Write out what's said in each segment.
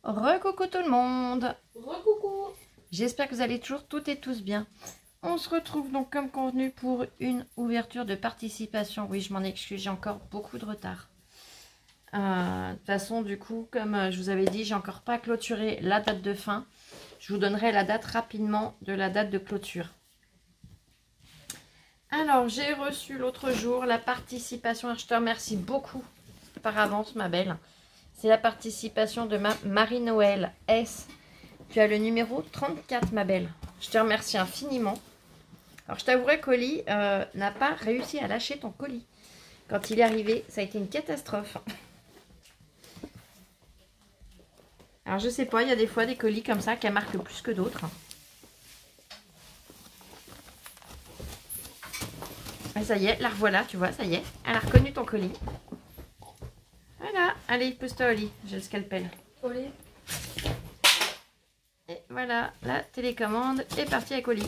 Recoucou tout le monde. Recoucou. J'espère que vous allez toujours toutes et tous bien. On se retrouve donc comme convenu pour une ouverture de participation. Oui, je m'en excuse, j'ai encore beaucoup de retard. De toute façon, du coup, comme je vous avais dit, j'ai encore pas clôturé la date de fin. Je vous donnerai la date rapidement de la date de clôture. Alors, j'ai reçu l'autre jour la participation. Je te remercie beaucoup par avance, ma belle. C'est la participation de ma Marie-Noël S. Tu as le numéro 34, ma belle. Je te remercie infiniment. Alors, je t'avouerai qu'Oli n'a pas réussi à lâcher ton colis. Quand il est arrivé, ça a été une catastrophe. Alors, je sais pas, il y a des fois des colis comme ça qui marquent plus que d'autres. Et ça y est, la revoilà, tu vois, ça y est. Elle a reconnu ton colis. Voilà, allez, pousse-toi, Oli. J'ai le scalpel. Oli. Et voilà, la télécommande est partie avec Oli.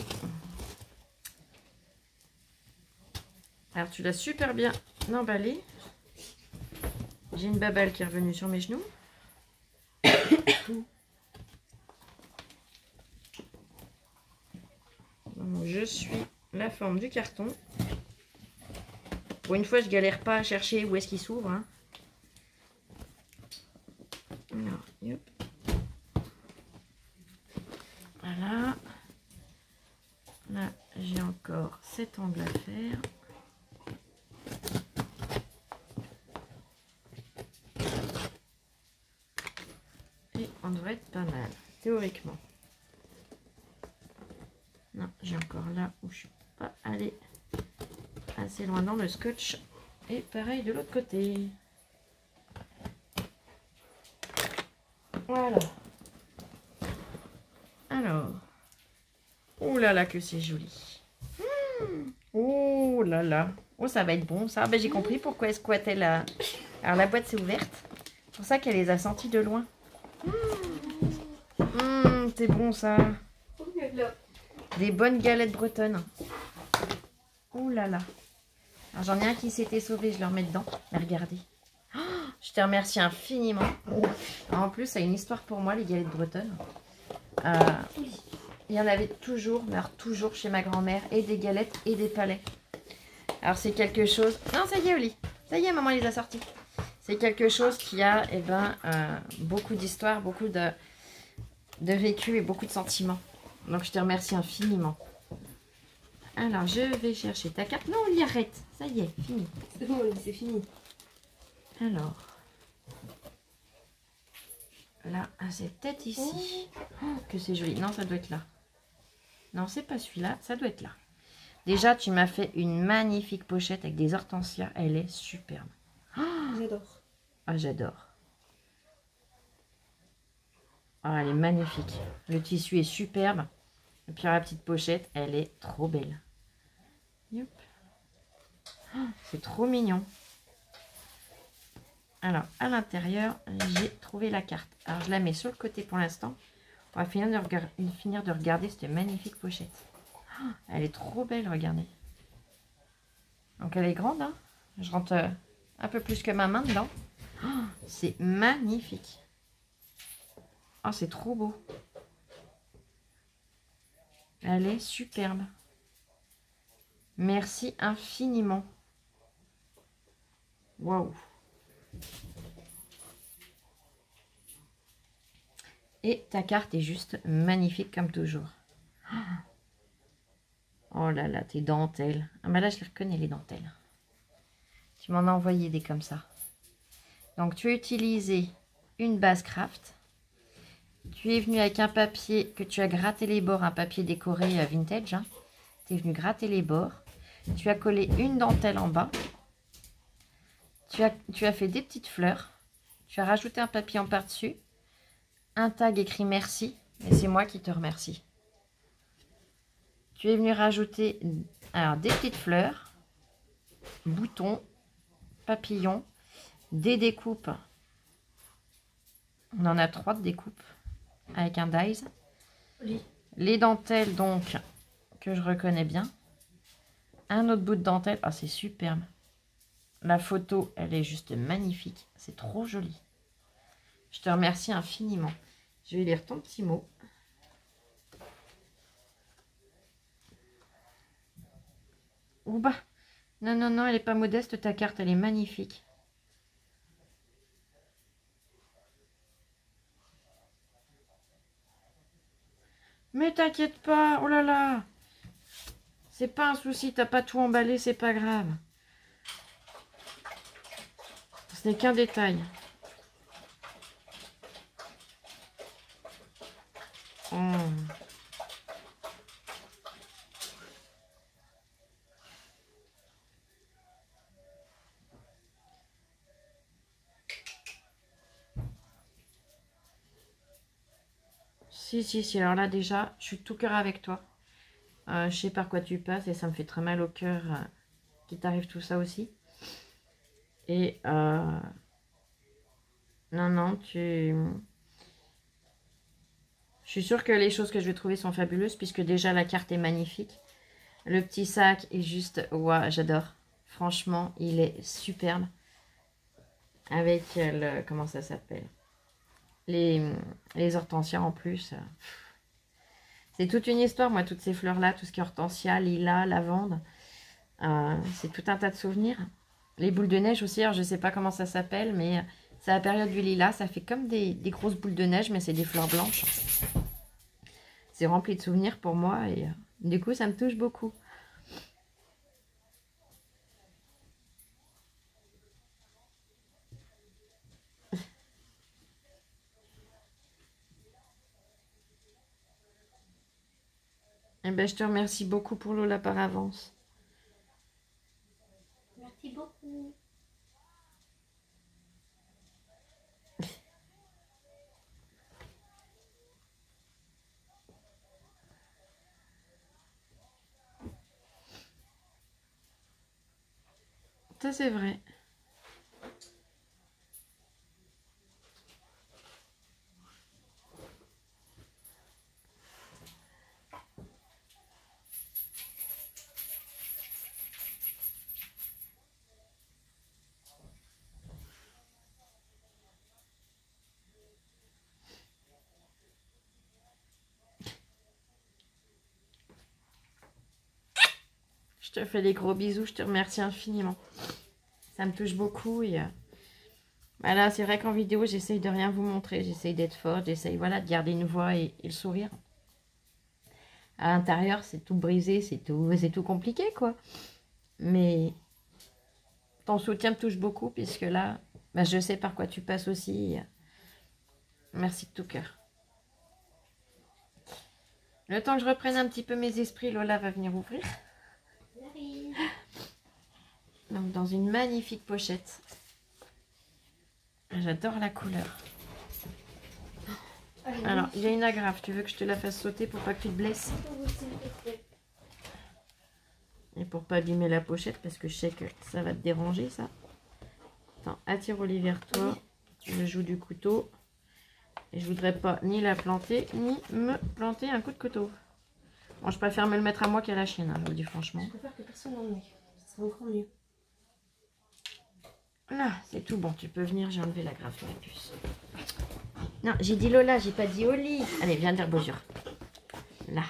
Alors, tu l'as super bien emballé. J'ai une babale qui est revenue sur mes genoux. Je suis la forme du carton. Pour une fois, je galère pas à chercher où est-ce qu'il s'ouvre. Hein. Alors, hop. Voilà. Là, j'ai encore cet angle à faire. Et on devrait être pas mal, théoriquement. Non, j'ai encore là où je suis pas allée assez loin dans le scotch. Et pareil de l'autre côté. Voilà. Alors. Oh là là que c'est joli. Oh là là. Oh, ça va être bon ça. Ben, j'ai compris pourquoi elle squattait là. Alors la boîte s'est ouverte. C'est pour ça qu'elle les a sentis de loin. C'est bon ça. Des bonnes galettes bretonnes. Oh là là. Alors j'en ai un qui s'était sauvé, je le remets dedans. Mais regardez. Oh, je te remercie infiniment. Alors, en plus, ça a une histoire pour moi, les galettes bretonnes. Il y en avait toujours, mais alors toujours chez ma grand-mère, et des galettes et des palais. Alors c'est quelque chose... Non, ça y est, Oli. Ça y est, maman les a sortis. C'est quelque chose qui a beaucoup d'histoire, beaucoup de vécu et beaucoup de sentiments. Donc je te remercie infiniment. Alors je vais chercher ta carte. Non, Oli, arrête. Ça y est, fini. C'est bon, Oli, c'est fini. Alors... Là, c'est peut-être ici. Oh, que c'est joli. Non, ça doit être là. Non, c'est pas celui-là. Ça doit être là. Déjà, tu m'as fait une magnifique pochette avec des hortensias. Elle est superbe. Oh, j'adore. Ah, j'adore. Ah, elle est magnifique. Le tissu est superbe. Et puis, la petite pochette, elle est trop belle. Yep. Oh, c'est trop mignon. Alors, à l'intérieur, j'ai trouvé la carte. Alors, je la mets sur le côté pour l'instant. On va finir de regarder cette magnifique pochette. Oh, elle est trop belle, regardez. Donc, elle est grande. Hein, je rentre un peu plus que ma main dedans. Oh, c'est magnifique. Oh, c'est trop beau. Elle est superbe. Merci infiniment. Waouh. Et ta carte est juste magnifique comme toujours. Oh là là, tes dentelles. Ah mais là, je les reconnais, les dentelles. Tu m'en as envoyé des comme ça. Donc, tu as utilisé une base craft. Tu es venu avec un papier que tu as gratté les bords, un papier décoré vintage. Hein. Tu es venu gratter les bords. Tu as collé une dentelle en bas. Tu as fait des petites fleurs. Tu as rajouté un papier en par-dessus. Un tag écrit merci. Et c'est moi qui te remercie. Tu es venu rajouter alors, des petites fleurs, boutons, papillons, des découpes. On en a 3 de découpes avec un dies. Oui. Les dentelles donc que je reconnais bien. Un autre bout de dentelle. Ah, c'est superbe. La photo, elle est juste magnifique. C'est trop joli. Je te remercie infiniment. Je vais lire ton petit mot. Ou bah. Non, non, non, elle n'est pas modeste, ta carte, elle est magnifique. Mais t'inquiète pas, oh là là. C'est pas un souci, t'as pas tout emballé, c'est pas grave. Ce n'est qu'un détail. Oh. Si, alors là déjà, je suis de tout cœur avec toi. Je sais par quoi tu passes et ça me fait très mal au cœur qu'il t'arrive tout ça aussi. Et non, non, je suis sûre que les choses que je vais trouver sont fabuleuses puisque déjà la carte est magnifique. Le petit sac est juste, ouah, j'adore. Franchement, il est superbe. Avec le, comment ça s'appelle? Les hortensias en plus. C'est toute une histoire, moi, toutes ces fleurs-là, tout ce qui est hortensia, lilas, lavande. C'est tout un tas de souvenirs. Les boules de neige aussi, alors je ne sais pas comment ça s'appelle, mais c'est la période du lilas. Ça fait comme des grosses boules de neige, mais c'est des fleurs blanches. C'est rempli de souvenirs pour moi et du coup, ça me touche beaucoup. Eh ben, je te remercie beaucoup pour Lola par avance. Merci beaucoup. Ça, c'est vrai. Je te fais des gros bisous, je te remercie infiniment. Ça me touche beaucoup et bah là, c'est vrai qu'en vidéo, j'essaye de rien vous montrer. J'essaye d'être forte, j'essaye voilà, de garder une voix et le sourire. À l'intérieur, c'est tout brisé, c'est tout compliqué, quoi. Mais ton soutien me touche beaucoup, puisque là, bah, je sais par quoi tu passes aussi. Merci de tout cœur. Le temps que je reprenne un petit peu mes esprits, Lola va venir ouvrir. Donc, dans une magnifique pochette. J'adore la couleur. Alors, il y a une agrafe. Tu veux que je te la fasse sauter pour pas que tu te blesses? Et pour pas abîmer la pochette, parce que je sais que ça va te déranger, ça. Attends, attire Oli vers toi. Je joue du couteau. Et je voudrais pas ni la planter, ni me planter un coup de couteau. Bon, je préfère me le mettre à moi qu'à la chienne, hein, je vous le dis franchement. Je préfère que personne n'en ait. Ça serait encore mieux. Là, c'est tout bon. Tu peux venir, j'ai enlevé l'agrafe de la puce. Non, j'ai dit Lola, j'ai pas dit Oli. Allez, viens dire bonjour. Là.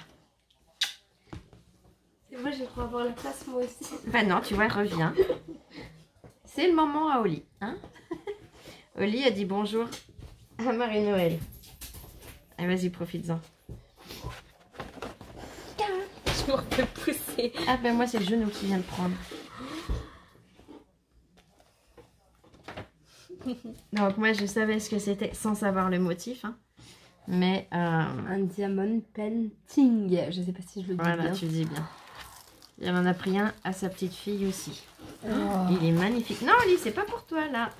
Et moi, je vais pouvoir avoir la place, moi aussi. Bah non, tu vois, reviens. C'est le moment à Oli. Hein. Oli a dit bonjour à Marie-Noël. Allez, vas-y, profites-en. Je me refais pousser. Ah ben moi, c'est le genou qui vient de prendre. Donc moi, je savais ce que c'était sans savoir le motif. Hein. Mais... Un diamond painting. Je sais pas si je le dis voilà, bien. tu dis bien. Il en a pris un à sa petite fille aussi. Oh. Il est magnifique. Non, Oli, c'est pas pour toi, là.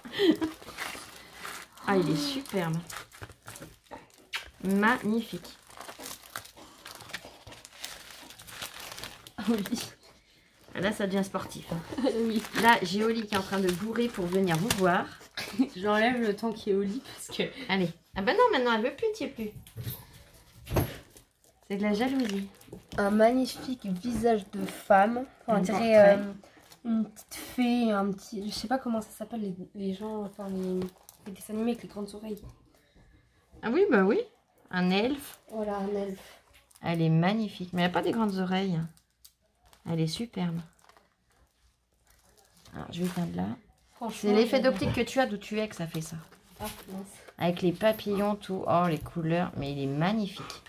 Ah, il est superbe. Magnifique. Oli. Là, ça devient sportif. Hein. Oui. Là, j'ai Oli qui est en train de bourrer pour venir vous voir. J'enlève le temps qui est au lit parce que... Allez. Ah bah non, maintenant, elle veut plus, tu es plus. C'est de la jalousie. Un magnifique visage de femme. On Un dirait portrait. une petite fée, un petit... Je sais pas comment ça s'appelle, les gens... Enfin, les dessins animés avec les grandes oreilles. Ah oui, bah oui. Un elfe. Voilà, un elfe. Elle est magnifique. Mais elle n'a pas des grandes oreilles. Elle est superbe. Alors, je vais éteindre là. C'est l'effet d'optique que tu as d'où tu es que ça fait ça. Ah, mince. Avec les papillons, tout. Oh, les couleurs. Mais il est magnifique.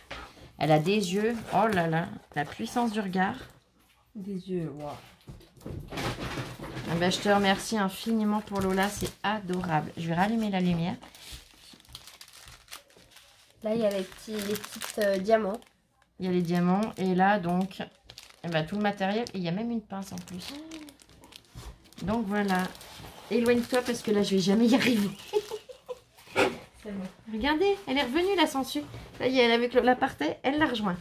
Elle a des yeux. Oh là là. La puissance du regard. Des yeux, waouh. Ah ben, je te remercie infiniment pour Lola. C'est adorable. Je vais rallumer la lumière. Là, il y a les petits diamants. Il y a les diamants. Et là, donc, eh ben, tout le matériel. Et il y a même une pince en plus. Donc voilà. Éloigne-toi parce que là, je vais jamais y arriver. C'est bon. Regardez, elle est revenue la sangsue. Ça y est, elle avec la partait, elle l'a rejoint.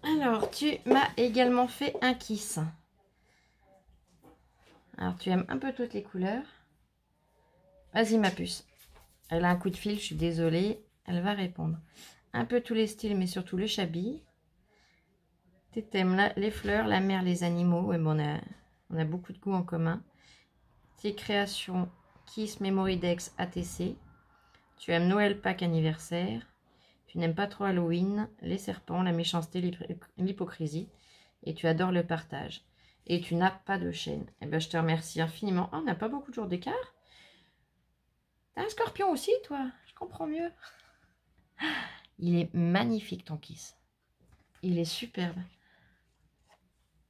Alors, tu m'as également fait un kiss. Alors, tu aimes un peu toutes les couleurs. Vas-y, ma puce. Elle a un coup de fil, je suis désolée. Elle va répondre. Un peu tous les styles, mais surtout le chablis. Tes thèmes, là, les fleurs, la mer, les animaux. Ouais, bon, on a beaucoup de goûts en commun. Tes créations Kiss, Memory Dex, ATC. Tu aimes Noël, Pâques, anniversaire. Tu n'aimes pas trop Halloween, les serpents, la méchanceté, l'hypocrisie. Et tu adores le partage. Et tu n'as pas de chaîne. Eh ben, je te remercie infiniment. Oh, on n'a pas beaucoup de jours d'écart. T'as un scorpion aussi, toi? Je comprends mieux. Il est magnifique, ton kiss. Il est superbe.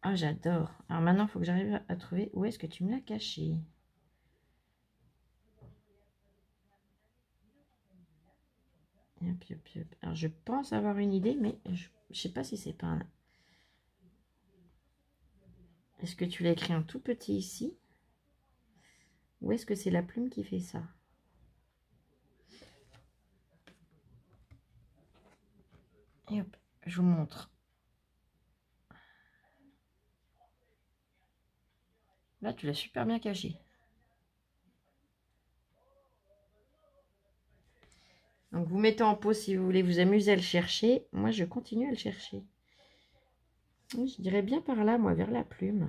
Ah, j'adore. Alors maintenant, il faut que j'arrive à trouver où est-ce que tu me l'as caché. Hop, hop, hop. Alors, je pense avoir une idée, mais je ne sais pas si c'est pas un... Est-ce que tu l'as écrit en tout petit ici? Ou est-ce que c'est la plume qui fait ça? Et hop, je vous montre. Là, tu l'as super bien caché. Donc, vous mettez en pause si vous voulez vous amuser à le chercher. Moi, je continue à le chercher. Je dirais bien par là, moi, vers la plume.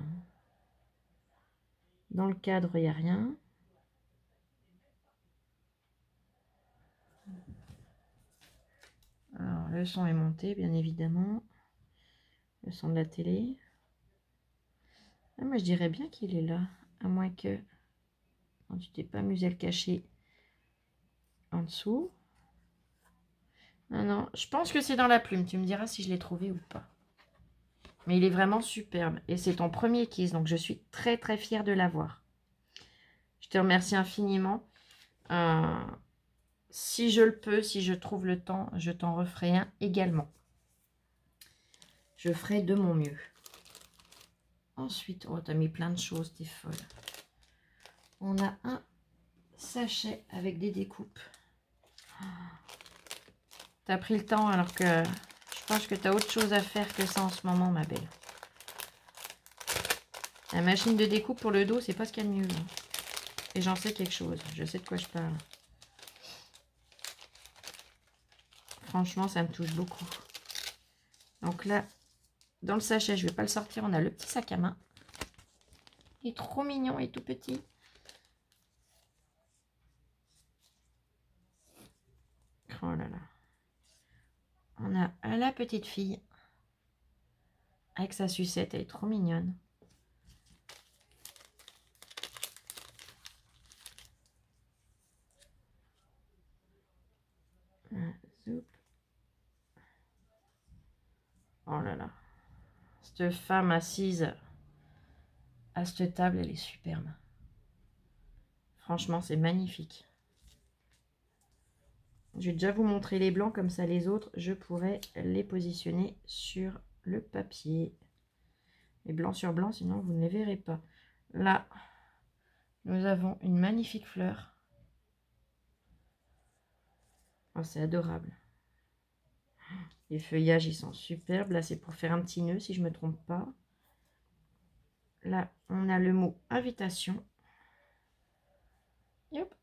Dans le cadre, il n'y a rien. Alors, le son est monté, bien évidemment. Le son de la télé. Ah, moi, je dirais bien qu'il est là. À moins que... quand tu t'es pas amusé à le cacher en dessous. Non, non, je pense que c'est dans la plume. Tu me diras si je l'ai trouvé ou pas. Mais il est vraiment superbe. Et c'est ton premier kiss, donc je suis très très fière de l'avoir. Je te remercie infiniment. Si je le peux, si je trouve le temps, je t'en referai un également. Je ferai de mon mieux. Ensuite, oh, t'as mis plein de choses, t'es folle. On a un sachet avec des découpes. T'as pris le temps alors que je pense que t'as autre chose à faire que ça en ce moment, ma belle. La machine de découpe pour le dos, c'est pas ce qu'il y a de mieux. Hein. Et j'en sais quelque chose. Je sais de quoi je parle. Franchement, ça me touche beaucoup. Donc là, dans le sachet, je vais pas le sortir. On a le petit sac à main. Il est trop mignon et tout petit. Oh là là. On a la petite fille. Avec sa sucette. Elle est trop mignonne. Oh là là. Cette femme assise à cette table, elle est superbe. Franchement, c'est magnifique. Je vais déjà vous montrer les blancs, comme ça les autres, je pourrais les positionner sur le papier. Les blancs sur blanc, sinon vous ne les verrez pas. Là, nous avons une magnifique fleur. Oh, c'est adorable. Les feuillages, ils sont superbes. Là, c'est pour faire un petit nœud, si je ne me trompe pas. Là, on a le mot invitation. Et hop.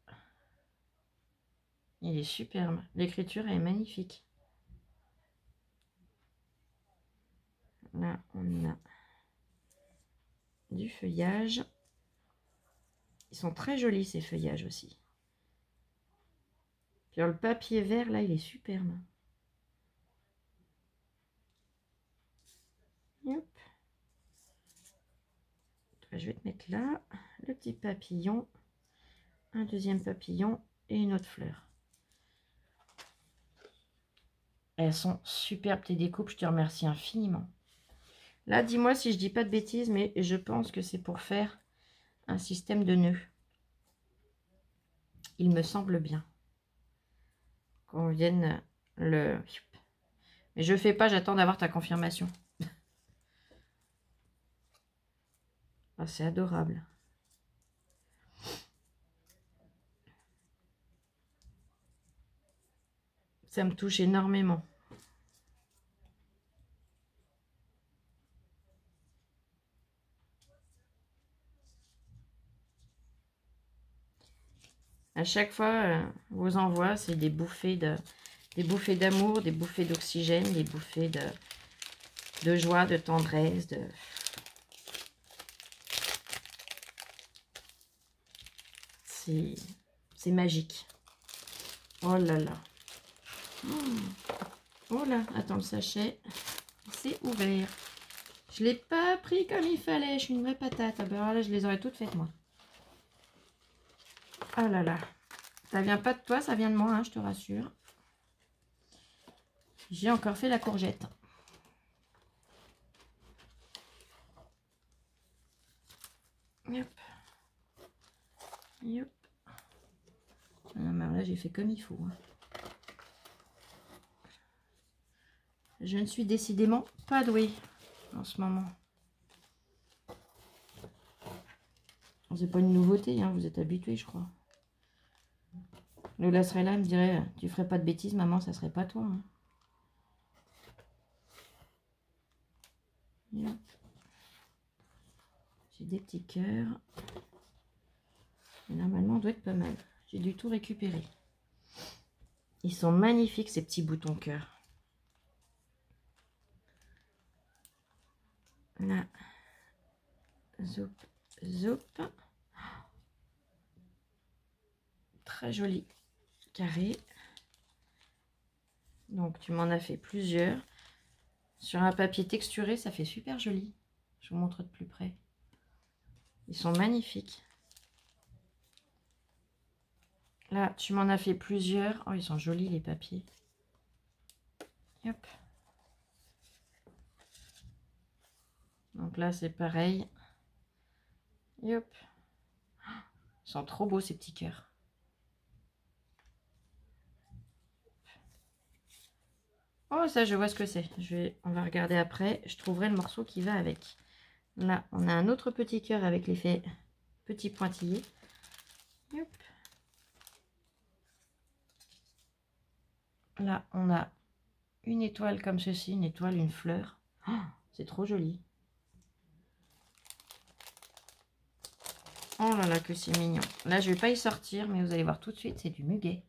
Il est superbe. L'écriture est magnifique. Là, on a du feuillage. Ils sont très jolis, ces feuillages aussi. Puis alors, le papier vert, là, il est superbe. Hop. Je vais te mettre là, le petit papillon, un deuxième papillon et une autre fleur. Elles sont superbes tes découpes, je te remercie infiniment. Là, dis-moi si je dis pas de bêtises, mais je pense que c'est pour faire un système de nœuds. Il me semble bien qu'on vienne le... Mais je fais pas, j'attends d'avoir ta confirmation. Ah, c'est adorable. Ça me touche énormément. À chaque fois, vos envois, c'est des bouffées d'amour, des bouffées d'oxygène, des bouffées de joie, de tendresse, c'est magique. Oh là là. Oh là, attends, le sachet, c'est ouvert. Je l'ai pas pris comme il fallait, je suis une vraie patate. Ah ben là, je les aurais toutes faites moi. Oh là là. Ça vient pas de toi, ça vient de moi, hein, je te rassure. J'ai encore fait la courgette. Hop. Hop. Là, j'ai fait comme il faut. Hein. Je ne suis décidément pas douée en ce moment. C'est pas une nouveauté, hein, vous êtes habitués, je crois. Lola serait là, elle me dirait, tu ferais pas de bêtises, maman, ça serait pas toi. Hein. J'ai des petits cœurs. Et normalement, on doit être pas mal. J'ai dû tout récupérer. Ils sont magnifiques, ces petits boutons cœur. Là. Zoup, zoup. Très joli carré. Donc, tu m'en as fait plusieurs. Sur un papier texturé, ça fait super joli. Je vous montre de plus près. Ils sont magnifiques. Là, tu m'en as fait plusieurs. Oh, ils sont jolis les papiers. Hop. Donc là, c'est pareil. Et hop. Ils sont trop beaux ces petits cœurs. Oh, ça, je vois ce que c'est. On va regarder après. Je trouverai le morceau qui va avec. Là, on a un autre petit cœur avec l'effet petit pointillé. Hop. Là, on a une étoile comme ceci, une étoile, une fleur. Oh, c'est trop joli. Oh là là, que c'est mignon. Là, je vais pas y sortir, mais vous allez voir tout de suite, c'est du muguet.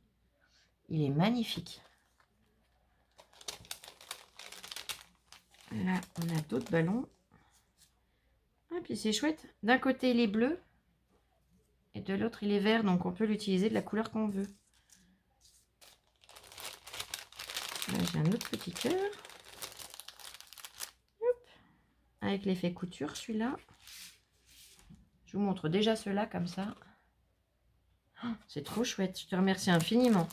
Il est magnifique. Là, on a d'autres ballons. Ah, puis c'est chouette. D'un côté, il est bleu. Et de l'autre, il est vert. Donc, on peut l'utiliser de la couleur qu'on veut. Là, j'ai un autre petit cœur. Avec l'effet couture, celui-là. Je vous montre déjà ceux-là, comme ça. Oh, c'est trop chouette. Je te remercie infiniment.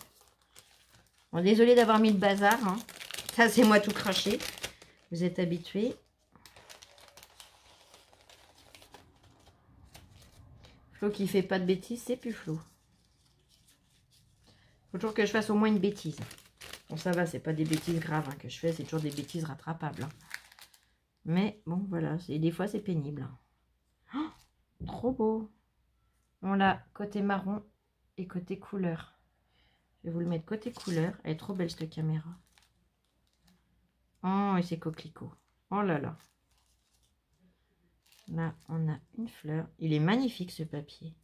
Bon, désolée d'avoir mis le bazar. Hein. Ça, c'est moi tout craché. Vous êtes habitués. Flo qui fait pas de bêtises, c'est plus Flo. Faut toujours que je fasse au moins une bêtise. Bon, ça va, c'est pas des bêtises graves hein, que je fais, c'est toujours des bêtises rattrapables. Hein. Mais bon, voilà, des fois c'est pénible. Oh, trop beau. On l'a côté marron et côté couleur. Je vais vous le mettre côté couleur. Elle est trop belle cette caméra. Oh, et c'est coquelicot. Oh là là. Là, on a une fleur. Il est magnifique ce papier.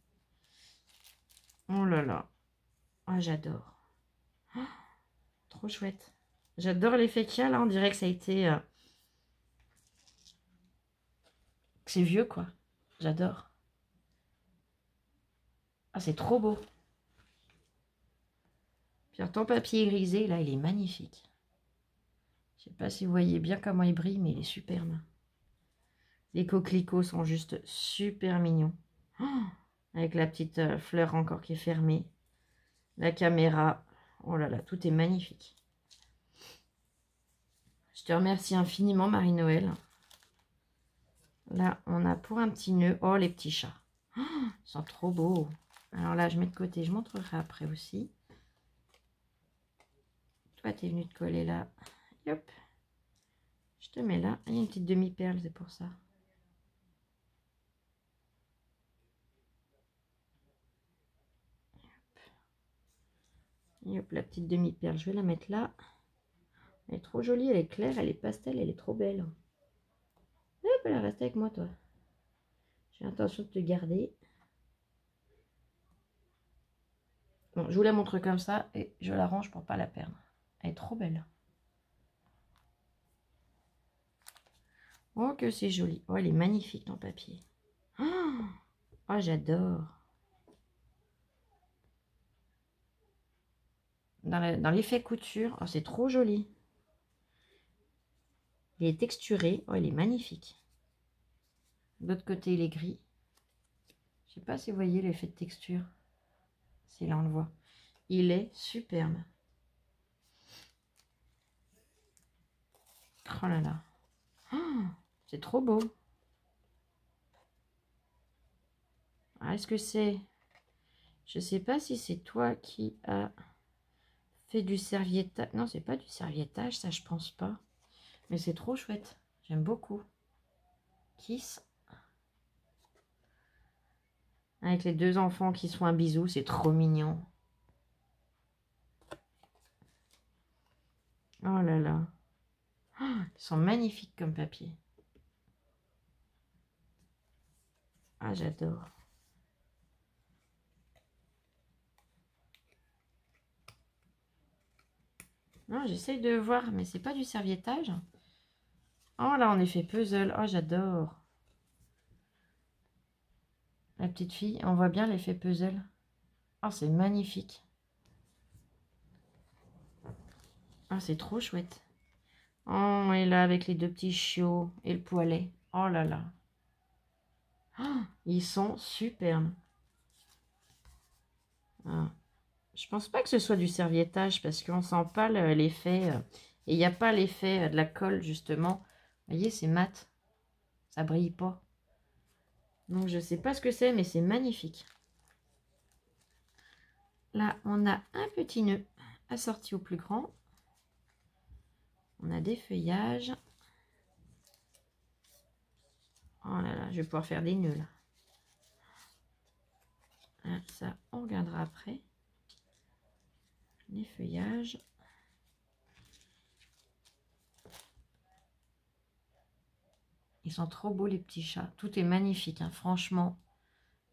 Oh là là. Ah, j'adore. Oh, trop chouette. J'adore l'effet qu'il y a là. On dirait que ça a été... C'est vieux quoi. J'adore. Ah, c'est trop beau. Puis alors, ton papier grisé, là, il est magnifique. Je sais pas si vous voyez bien comment il brille, mais il est superbe. Les coquelicots sont juste super mignons. Oh, avec la petite fleur encore qui est fermée. La caméra. Oh là là, tout est magnifique. Je te remercie infiniment, Marie-Noël. Là, on a pour un petit nœud. Oh, les petits chats. Oh, ils sont trop beaux. Alors là, je mets de côté. Je montrerai après aussi. Toi, tu es venu te coller là. Hop. Je te mets là. Il y a une petite demi-perle, c'est pour ça. Et hop, la petite demi-perle, je vais la mettre là. Elle est trop jolie, elle est claire, elle est pastel, elle est trop belle. Hop, elle reste avec moi, toi. J'ai l'intention de te garder. Bon, je vous la montre comme ça et je la range pour pas la perdre. Elle est trop belle. Oh, que c'est joli. Oh, elle est magnifique ton papier. Oh, j'adore. Dans l'effet couture, oh, c'est trop joli. Il est texturé. Oh, il est magnifique. De l'autre côté, il est gris. Je sais pas si vous voyez l'effet de texture. Si là, on le voit. Il est superbe. Oh là là. Oh, c'est trop beau. Ah, est-ce que c'est... Je sais pas si c'est toi qui as fait du serviettage. Non, c'est pas du serviettage, ça, je pense pas. Mais c'est trop chouette. J'aime beaucoup. Kiss. Avec les deux enfants qui se font un bisou, c'est trop mignon. Oh là là. Oh, ils sont magnifiques comme papier. Ah, j'adore. Non, j'essaye de voir, mais c'est pas du serviettage. Oh là, en effet puzzle. Oh, j'adore. La petite fille, on voit bien l'effet puzzle. Oh, c'est magnifique. Oh, c'est trop chouette. Oh, et là, avec les deux petits chiots et le poilet. Oh là là. Oh, ils sont superbes. Ah. Je pense pas que ce soit du serviettage parce qu'on sent pas l'effet. Et il n'y a pas l'effet de la colle, justement. Vous voyez, c'est mat. Ça brille pas. Donc, je sais pas ce que c'est, mais c'est magnifique. Là, on a un petit nœud assorti au plus grand. On a des feuillages. Oh là là, je vais pouvoir faire des nœuds, là. Ah, ça, on regardera après. Les feuillages. Ils sont trop beaux, les petits chats. Tout est magnifique, hein, franchement.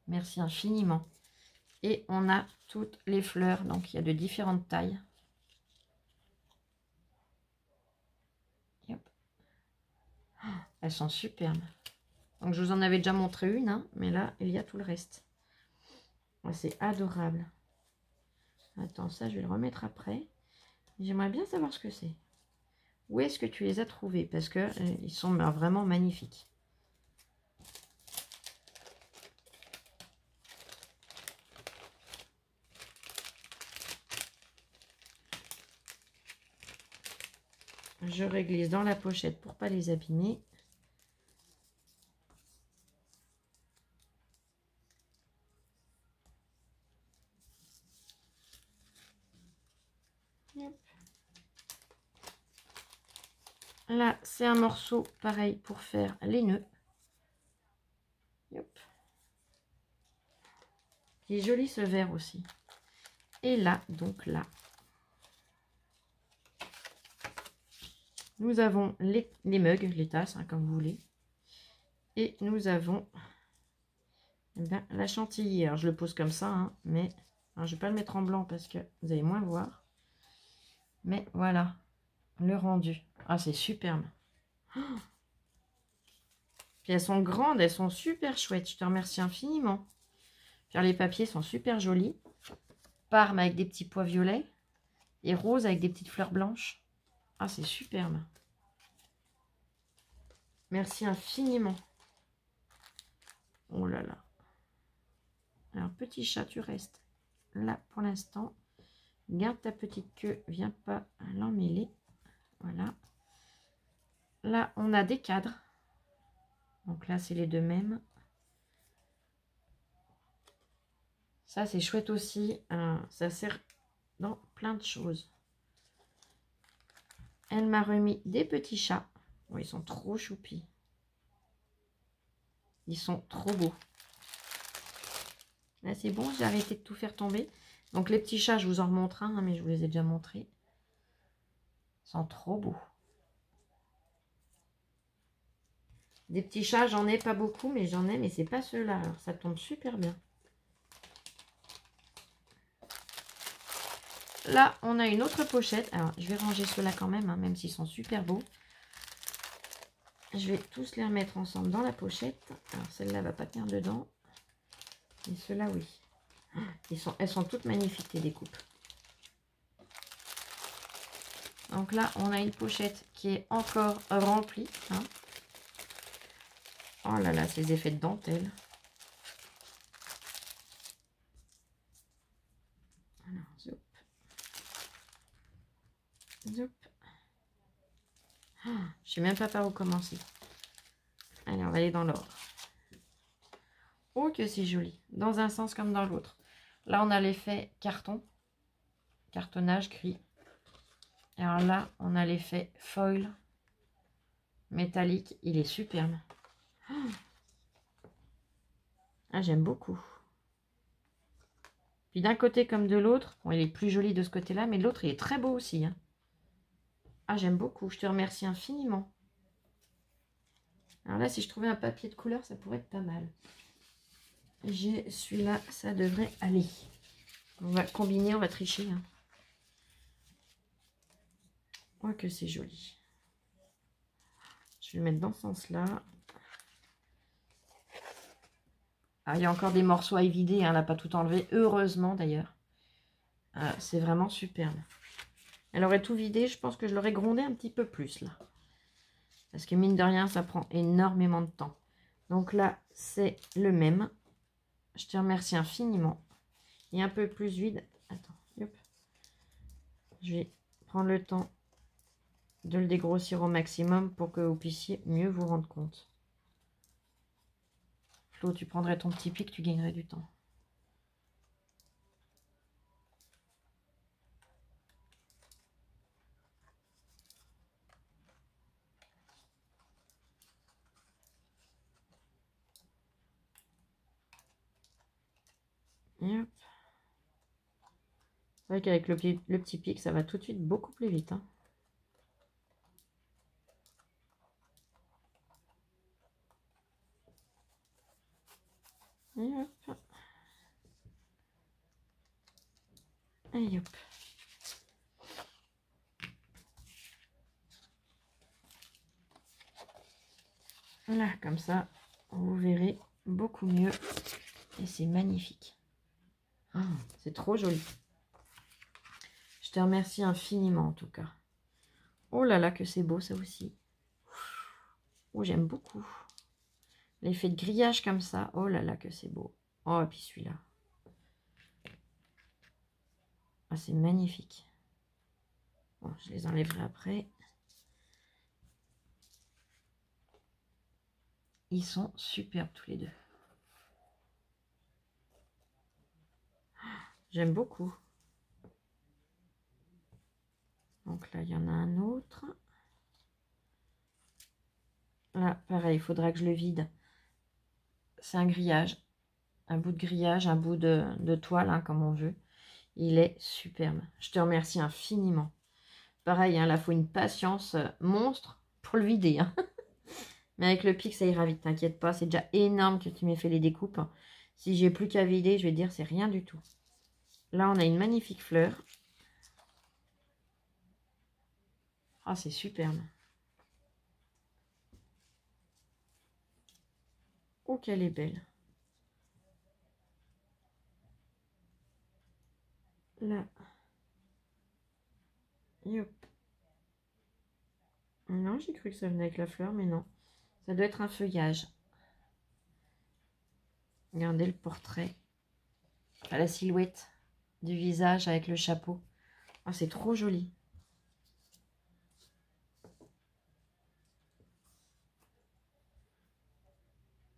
Merci infiniment. Et on a toutes les fleurs. Donc, il y a de différentes tailles. Hop. Oh, elles sont superbes. Donc, je vous en avais déjà montré une, hein, mais là, il y a tout le reste. Oh, c'est adorable. Attends, ça, je vais le remettre après. J'aimerais bien savoir ce que c'est. Où est-ce que tu les as trouvés? Parce que ils sont vraiment magnifiques. Je réglisse dans la pochette pour pas les abîmer. Hop. Là, c'est un morceau pareil pour faire les nœuds. Hop. Il est joli ce vert aussi. Et là, donc là, nous avons les mugs, les tasses, hein, comme vous voulez. Et nous avons eh bien, la chantilly. Alors, je le pose comme ça, hein, mais alors, je ne vais pas le mettre en blanc parce que vous allez moins voir. Mais voilà, le rendu. Ah, c'est superbe. Oh, puis elles sont grandes, elles sont super chouettes. Je te remercie infiniment. Puis les papiers sont super jolis. Parme avec des petits pois violets. et rose avec des petites fleurs blanches. Ah, c'est superbe. Merci infiniment. Oh là là. Alors, petit chat, tu restes là pour l'instant. Garde ta petite queue, viens pas l'emmêler. Voilà. Là, on a des cadres. Donc là, c'est les deux mêmes. Ça, c'est chouette aussi. Ça sert dans plein de choses. Elle m'a remis des petits chats. Oh, ils sont trop choupis. Ils sont trop beaux. Là, c'est bon, j'ai arrêté de tout faire tomber. Donc, les petits chats, je vous en remontre un, hein, mais je vous les ai déjà montrés. Ils sont trop beaux. Des petits chats, j'en ai pas beaucoup, mais j'en ai, mais c'est pas ceux-là. Alors, ça tombe super bien. Là, on a une autre pochette. Alors, je vais ranger ceux-là quand même, hein, même s'ils sont super beaux. Je vais tous les remettre ensemble dans la pochette. Alors, celle-là va pas tenir dedans. Et ceux-là, oui. Elles sont toutes magnifiques, les découpes. Donc là, on a une pochette qui est encore remplie. Hein. Oh là là, ces effets de dentelle. Alors, zoup. Zoup. Oh, je sais même pas par où commencer. Allez, on va aller dans l'ordre. Oh, que c'est joli. Dans un sens comme dans l'autre. Là, on a l'effet carton. Cartonnage gris. Alors là, on a l'effet foil métallique. Il est superbe. Ah, j'aime beaucoup. Puis d'un côté comme de l'autre, bon, il est plus joli de ce côté-là, mais l'autre, il est très beau aussi. Hein. Ah, j'aime beaucoup. Je te remercie infiniment. Alors là, si je trouvais un papier de couleur, ça pourrait être pas mal. J'ai celui-là, ça devrait aller. On va combiner, on va tricher. Hein. Oh, que c'est joli. Je vais le mettre dans ce sens-là. Ah, il y a encore des morceaux à évider, hein, elle n'a pas tout enlevé. Heureusement, d'ailleurs. Ah, c'est vraiment superbe. Elle aurait tout vidé, je pense que je l'aurais grondé un petit peu plus, là. Parce que mine de rien, ça prend énormément de temps. Donc là, c'est le même. Je te remercie infiniment. Il est un peu plus vide. Attends, hop. Je vais prendre le temps de le dégrossir au maximum pour que vous puissiez mieux vous rendre compte. Flo, tu prendrais ton petit pic, tu gagnerais du temps. Et hop. C'est vrai qu'avec le petit pic, ça va tout de suite beaucoup plus vite. Hein. Et hop. Et hop. Là, comme ça, vous verrez beaucoup mieux. Et c'est magnifique. Oh, c'est trop joli. Je te remercie infiniment en tout cas. Oh là là, que c'est beau ça aussi. Oh, j'aime beaucoup. L'effet de grillage comme ça. Oh là là, que c'est beau. Oh, et puis celui-là. Ah, c'est magnifique. Bon, je les enlèverai après. Ils sont superbes tous les deux. J'aime beaucoup. Donc là, il y en a un autre. Là, pareil, il faudra que je le vide. C'est un grillage. Un bout de grillage, un bout de toile, hein, comme on veut. Il est superbe. Je te remercie infiniment. Pareil, hein, là, il faut une patience monstre pour le vider. Hein. Mais avec le pic, ça ira vite, t'inquiète pas. C'est déjà énorme que tu m'aies fait les découpes. Si j'ai plus qu'à vider, je vais te dire, c'est rien du tout. Là, on a une magnifique fleur. Ah, c'est superbe. Oh, qu'elle est belle. Là. Et hop. Non, j'ai cru que ça venait avec la fleur, mais non. Ça doit être un feuillage. Regardez le portrait. Enfin, la silhouette du visage avec le chapeau. Oh, c'est trop joli.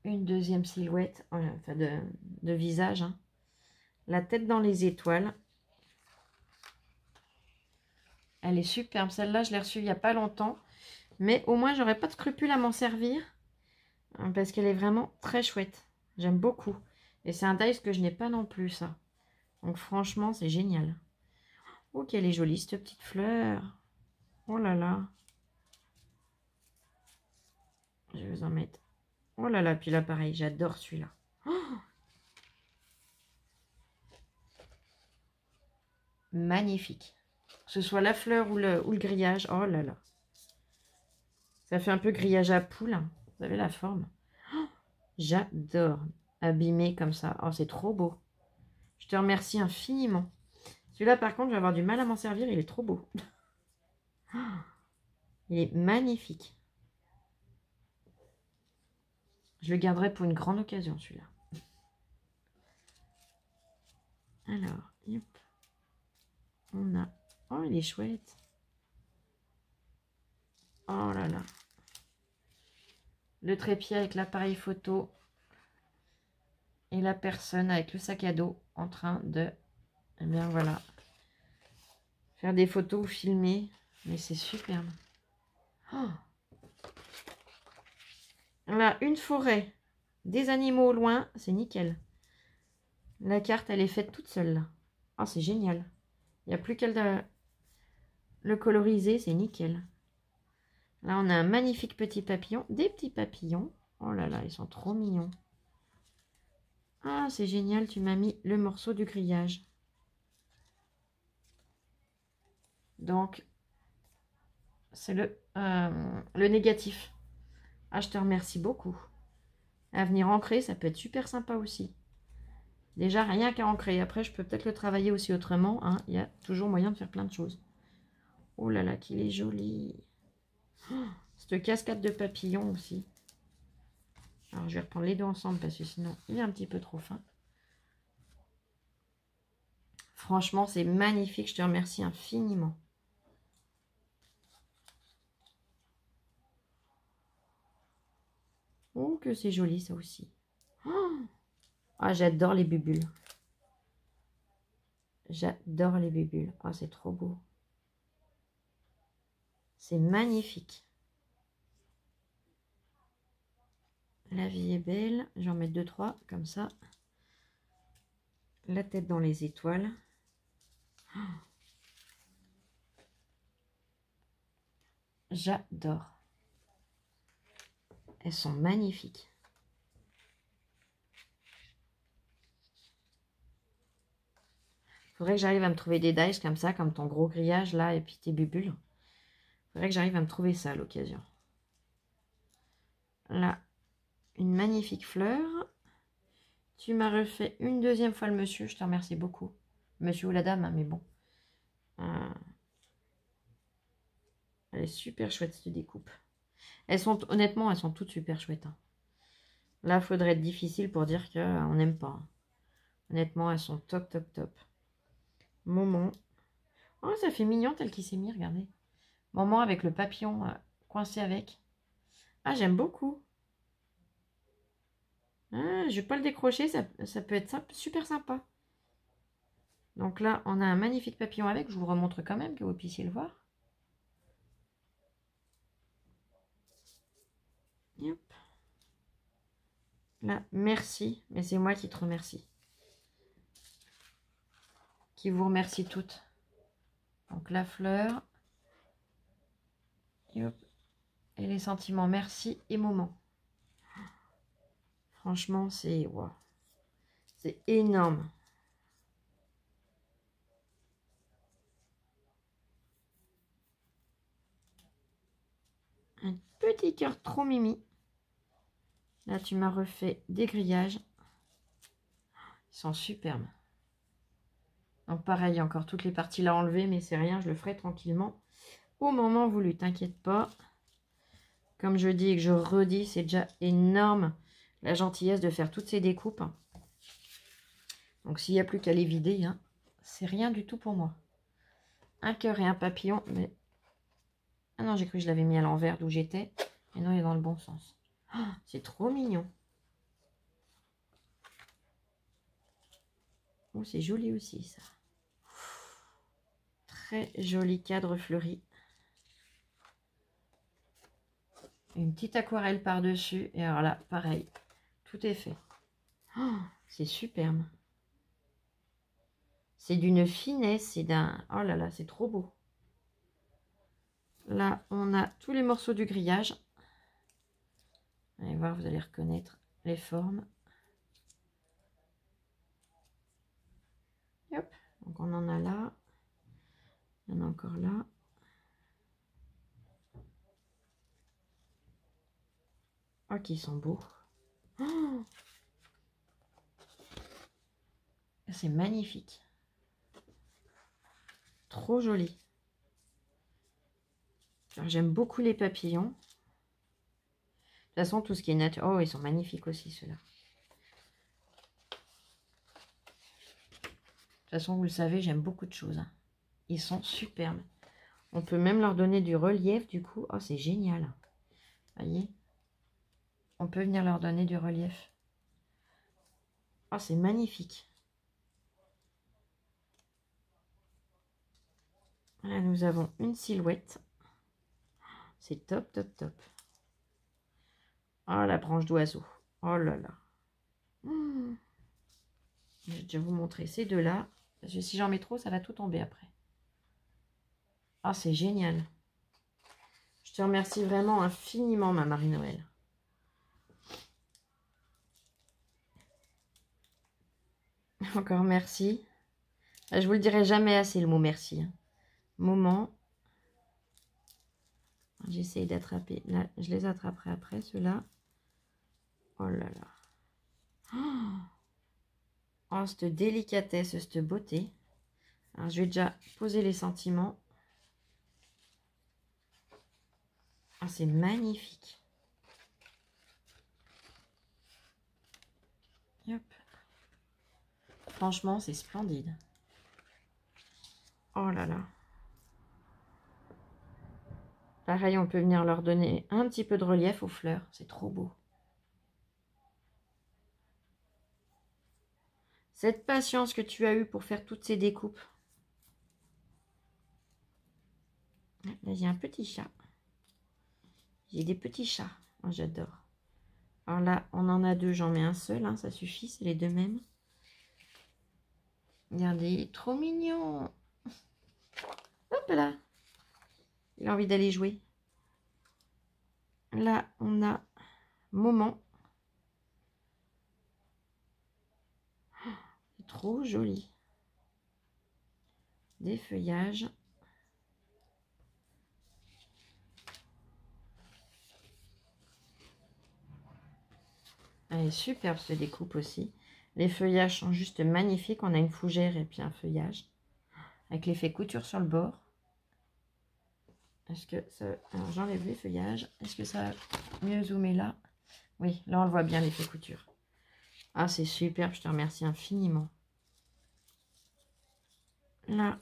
Une deuxième silhouette, enfin de visage. Hein. La tête dans les étoiles. Elle est superbe. Celle-là, je l'ai reçue il n'y a pas longtemps. Mais au moins, j'aurais pas de scrupule à m'en servir. Parce qu'elle est vraiment très chouette. J'aime beaucoup. Et c'est un dice que je n'ai pas non plus, ça. Donc franchement, c'est génial. Oh, qu'elle est jolie, cette petite fleur. Oh là là. Je vais vous en mettre. Oh là là, puis là, pareil, j'adore celui-là. Oh, magnifique. Que ce soit la fleur ou le grillage. Oh là là. Ça fait un peu grillage à poule. Hein. Vous avez la forme. Oh, j'adore. Abîmé comme ça. Oh, c'est trop beau. Je te remercie infiniment. Celui-là, par contre, je vais avoir du mal à m'en servir. Il est trop beau. Oh, il est magnifique. Je le garderai pour une grande occasion, celui-là. Alors, hop. On a... Oh, il est chouette. Oh là là. Le trépied avec l'appareil photo. Et la personne avec le sac à dos en train de... Eh bien, voilà. Faire des photos ou filmer. Mais c'est superbe. Oh. Là, une forêt. Des animaux au loin. C'est nickel. La carte, elle est faite toute seule. Là. Oh, c'est génial. Il n'y a plus qu'à le coloriser. C'est nickel. Là, on a un magnifique petit papillon. Des petits papillons. Oh là là, ils sont trop mignons. Ah, c'est génial. Tu m'as mis le morceau du grillage. Donc, c'est le négatif. Ah, je te remercie beaucoup. À venir ancrer, ça peut être super sympa aussi. Déjà, rien qu'à ancrer. Après, je peux peut-être le travailler aussi autrement. Hein. Il y a toujours moyen de faire plein de choses. Oh là là, qu'il est joli. Oh, cette cascade de papillons aussi. Alors, je vais reprendre les deux ensemble parce que sinon, il est un petit peu trop fin. Franchement, c'est magnifique. Je te remercie infiniment. Oh, que c'est joli, ça aussi. Oh, ah, j'adore les bubules. J'adore les bubules. Ah, c'est trop beau. C'est magnifique. La vie est belle. J'en mets 2-3 comme ça. La tête dans les étoiles. Oh, j'adore. Elles sont magnifiques. Faudrait que j'arrive à me trouver des dice comme ça, comme ton gros grillage là, et puis tes bubules. Faudrait que j'arrive à me trouver ça à l'occasion. Là, une magnifique fleur. Tu m'as refait une deuxième fois le monsieur, je te remercie beaucoup. Monsieur ou la dame, hein, mais bon. Elle est super chouette cette découpe. Elles sont, honnêtement, elles sont toutes super chouettes. Hein. Là, il faudrait être difficile pour dire qu'on n'aime pas. Hein. Honnêtement, elles sont top, top, top. Moment. Oh, ça fait mignon tel qu'il s'est mis, regardez. Moment avec le papillon coincé avec. Ah, j'aime beaucoup. Ah, je vais pas le décrocher, ça peut être super sympa. Donc là, on a un magnifique papillon avec. Je vous remontre quand même que vous puissiez le voir. Hop. Là, merci. Mais c'est moi qui te remercie. Qui vous remercie toutes. Donc la fleur. Et, hop. Et les sentiments merci et moment. Franchement, c'est wow. C'est énorme. Un petit cœur trop mimi. Là, tu m'as refait des grillages. Ils sont superbes. Donc pareil, encore toutes les parties là enlevées, mais c'est rien, je le ferai tranquillement au moment voulu, t'inquiète pas. Comme je dis et que je redis, c'est déjà énorme la gentillesse de faire toutes ces découpes. Donc s'il n'y a plus qu'à les vider, hein, c'est rien du tout pour moi. Un cœur et un papillon, mais... Ah non, j'ai cru que je l'avais mis à l'envers d'où j'étais. Et non, il est dans le bon sens. Oh, c'est trop mignon. Oh, c'est joli aussi, ça. Très joli cadre fleuri. Une petite aquarelle par-dessus. Et alors là, pareil, tout est fait. Oh, c'est superbe. C'est d'une finesse, c'est d'un... Oh là là, c'est trop beau. Là, on a tous les morceaux du grillage. Allez voir, vous allez reconnaître les formes. Hop, donc on en a là. Il y en a encore là. Oh, qui sont beaux. Oh, c'est magnifique. Trop joli. J'aime beaucoup les papillons. De toute façon, tout ce qui est nature... Oh, ils sont magnifiques aussi, ceux-là. De toute façon, vous le savez, j'aime beaucoup de choses. Hein. Ils sont superbes. On peut même leur donner du relief, du coup. Oh, c'est génial. Vous voyez? On peut venir leur donner du relief. Oh, c'est magnifique. Là, nous avons une silhouette. C'est top, top, top. Oh, la branche d'oiseau. Oh là là. Je vais déjà vous montrer ces deux-là. Parce que si j'en mets trop, ça va tout tomber après. Oh, c'est génial. Je te remercie vraiment infiniment, ma Marie-Noël. Encore merci. Je vous le dirai jamais assez, le mot merci. Hein. Moment. J'essaye d'attraper. Là, je les attraperai après, ceux-là. Oh là là. Oh, cette délicatesse, cette beauté. Alors, je vais déjà poser les sentiments. Oh, c'est magnifique. Hop. Franchement, c'est splendide. Oh là là. Pareil, on peut venir leur donner un petit peu de relief aux fleurs. C'est trop beau. Cette patience que tu as eue pour faire toutes ces découpes. Là, j'ai un petit chat. J'ai des petits chats. Oh, j'adore. Alors là, on en a deux. J'en mets un seul. Hein, ça suffit. C'est les deux mêmes. Regardez, il est trop mignon. Hop là. Il a envie d'aller jouer. Là, on a Moment. C'est trop joli. Des feuillages. Elle est superbe, ce découpe aussi. Les feuillages sont juste magnifiques. On a une fougère et puis un feuillage. Avec l'effet couture sur le bord. Est-ce que ça... Alors, j'enlève les feuillages. Est-ce que ça va mieux zoomer là? Oui, là, on le voit bien, l'effet couture. Ah, c'est superbe. Je te remercie infiniment. Là.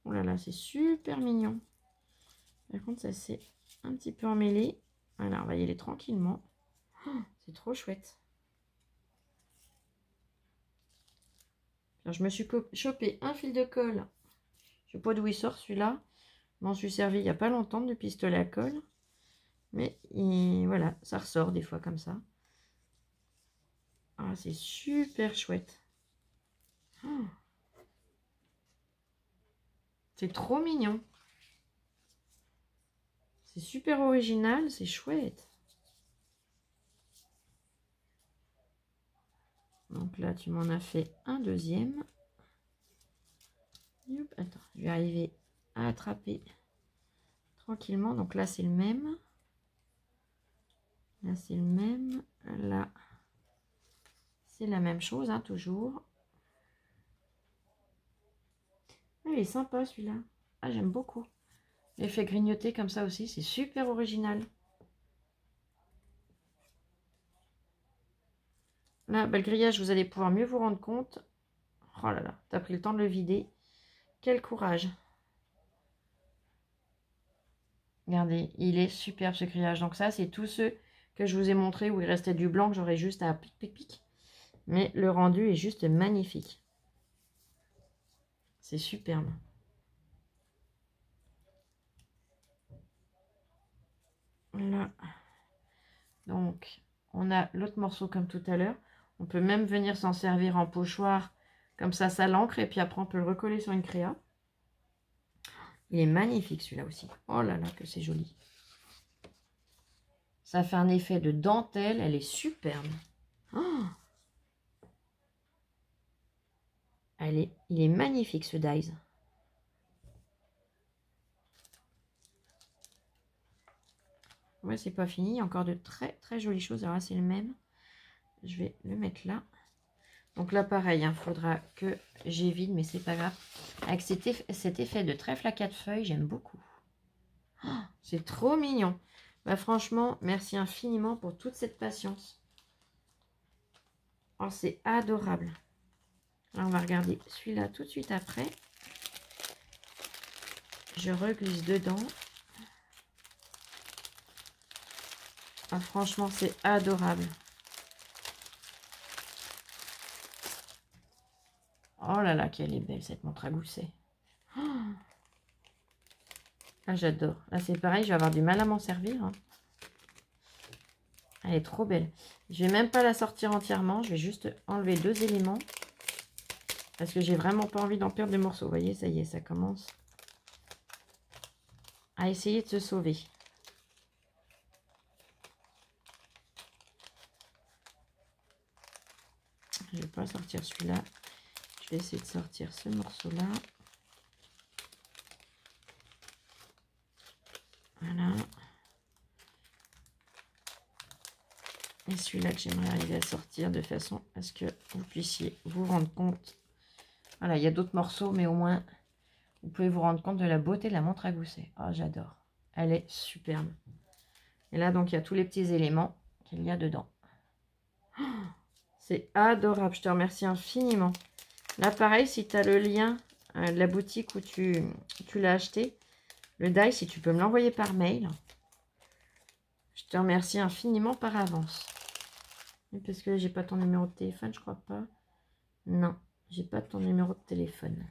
Oh là là, c'est super mignon. Par contre, ça s'est un petit peu emmêlé. Voilà, on va y aller tranquillement. Oh, c'est trop chouette. Alors, je me suis chopé un fil de colle. Je ne sais pas d'où il sort celui-là. Je m'en suis servi il n'y a pas longtemps de pistolet à colle. Mais voilà, ça ressort des fois comme ça. Ah, c'est super chouette. Oh, c'est trop mignon. C'est super original, c'est chouette. Donc là, tu m'en as fait un deuxième. Hop, attends, je vais arriver à attraper tranquillement. Donc là, c'est le même. Là, c'est le même. Là, c'est la même chose, hein, toujours. il est sympa celui-là. Ah, j'aime beaucoup. L'effet grignoté comme ça aussi, c'est super original. Là, le grillage, vous allez pouvoir mieux vous rendre compte. Oh là là, t'as pris le temps de le vider. Quel courage. Regardez, il est superbe ce grillage. Donc ça, c'est tous ceux que je vous ai montrés où il restait du blanc que j'aurais juste à pic. Mais le rendu est juste magnifique. C'est superbe. Voilà. Donc, on a l'autre morceau comme tout à l'heure. On peut même venir s'en servir en pochoir. Comme ça l'encre. Et puis après, on peut le recoller sur une créa. Il est magnifique celui-là aussi. Oh là là, que c'est joli. Ça fait un effet de dentelle. Elle est superbe. Oh, il est magnifique ce dies. Ouais, c'est pas fini. Il y a encore de très jolies choses. Alors là, c'est le même. Je vais le mettre là. Donc là, pareil, il faudra que j'évite, mais c'est pas grave. Avec cet effet de trèfle à 4 feuilles, j'aime beaucoup. Oh, c'est trop mignon. Bah, franchement, merci infiniment pour toute cette patience. Oh, c'est adorable. Là, on va regarder celui-là tout de suite après. Je reglisse dedans. Ah, franchement, c'est adorable. Oh là là, qu'elle est belle cette montre à gousset. Oh, ah, j'adore. Là, c'est pareil, je vais avoir du mal à m'en servir. Hein. Elle est trop belle. Je vais même pas la sortir entièrement. Je vais juste enlever 2 éléments. Parce que j'ai vraiment pas envie d'en perdre de morceaux. Vous voyez, ça y est, ça commence à essayer de se sauver. Je vais pas sortir celui-là. Je vais essayer de sortir ce morceau-là. Voilà. Et celui-là que j'aimerais arriver à sortir de façon à ce que vous puissiez vous rendre compte. Voilà, il y a d'autres morceaux, mais au moins, vous pouvez vous rendre compte de la beauté de la montre à gousset. Oh, j'adore. Elle est superbe. Et là, donc, il y a tous les petits éléments qu'il y a dedans. Oh, c'est adorable. Je te remercie infiniment. Là, pareil, si tu as le lien de la boutique où tu l'as acheté, le die, si tu peux me l'envoyer par mail. Je te remercie infiniment par avance. Parce que j'ai pas ton numéro de téléphone, je crois pas. Non, j'ai pas ton numéro de téléphone.